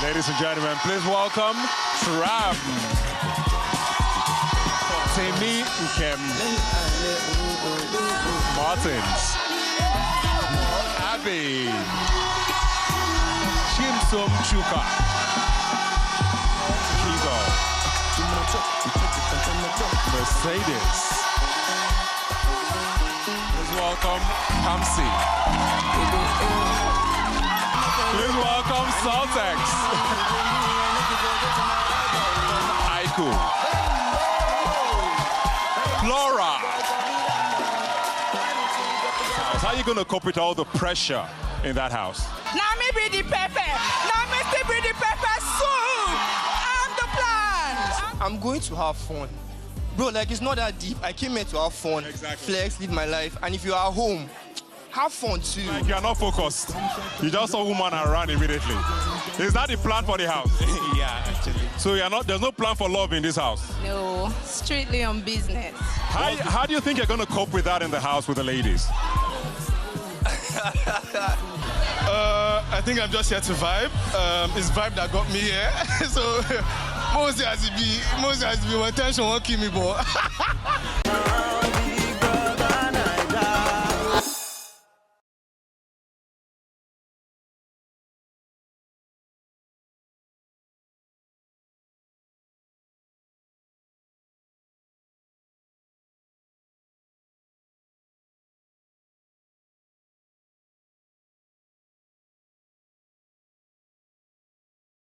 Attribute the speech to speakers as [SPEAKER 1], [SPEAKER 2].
[SPEAKER 1] Ladies and gentlemen, please welcome Tram. Temi Nkem Martins. Abby. Chimsom Chuka. Kigo. Mercedes. Please welcome Kamsi. Please welcome Saltex. Aiku. Flora. How are you going to cope with all the pressure in that house?
[SPEAKER 2] Now me be the pepper. Now me still be the pepper soup. I'm the plan.
[SPEAKER 3] I'm going to have fun. Bro, like it's not that deep. I came here to have fun, flex, live my life. And if you are home, have fun too.
[SPEAKER 1] Like you're not focused. You just saw woman and ran immediately. Is that the plan for the house?
[SPEAKER 3] Yeah, actually.
[SPEAKER 1] So there's no plan for love in this house?
[SPEAKER 2] No, strictly on business.
[SPEAKER 1] How do you think you're going to cope with that in the house with the ladies?
[SPEAKER 4] I think I'm just here to vibe. It's vibe that got me here. So, most has to be, my attention won't keep me, boy.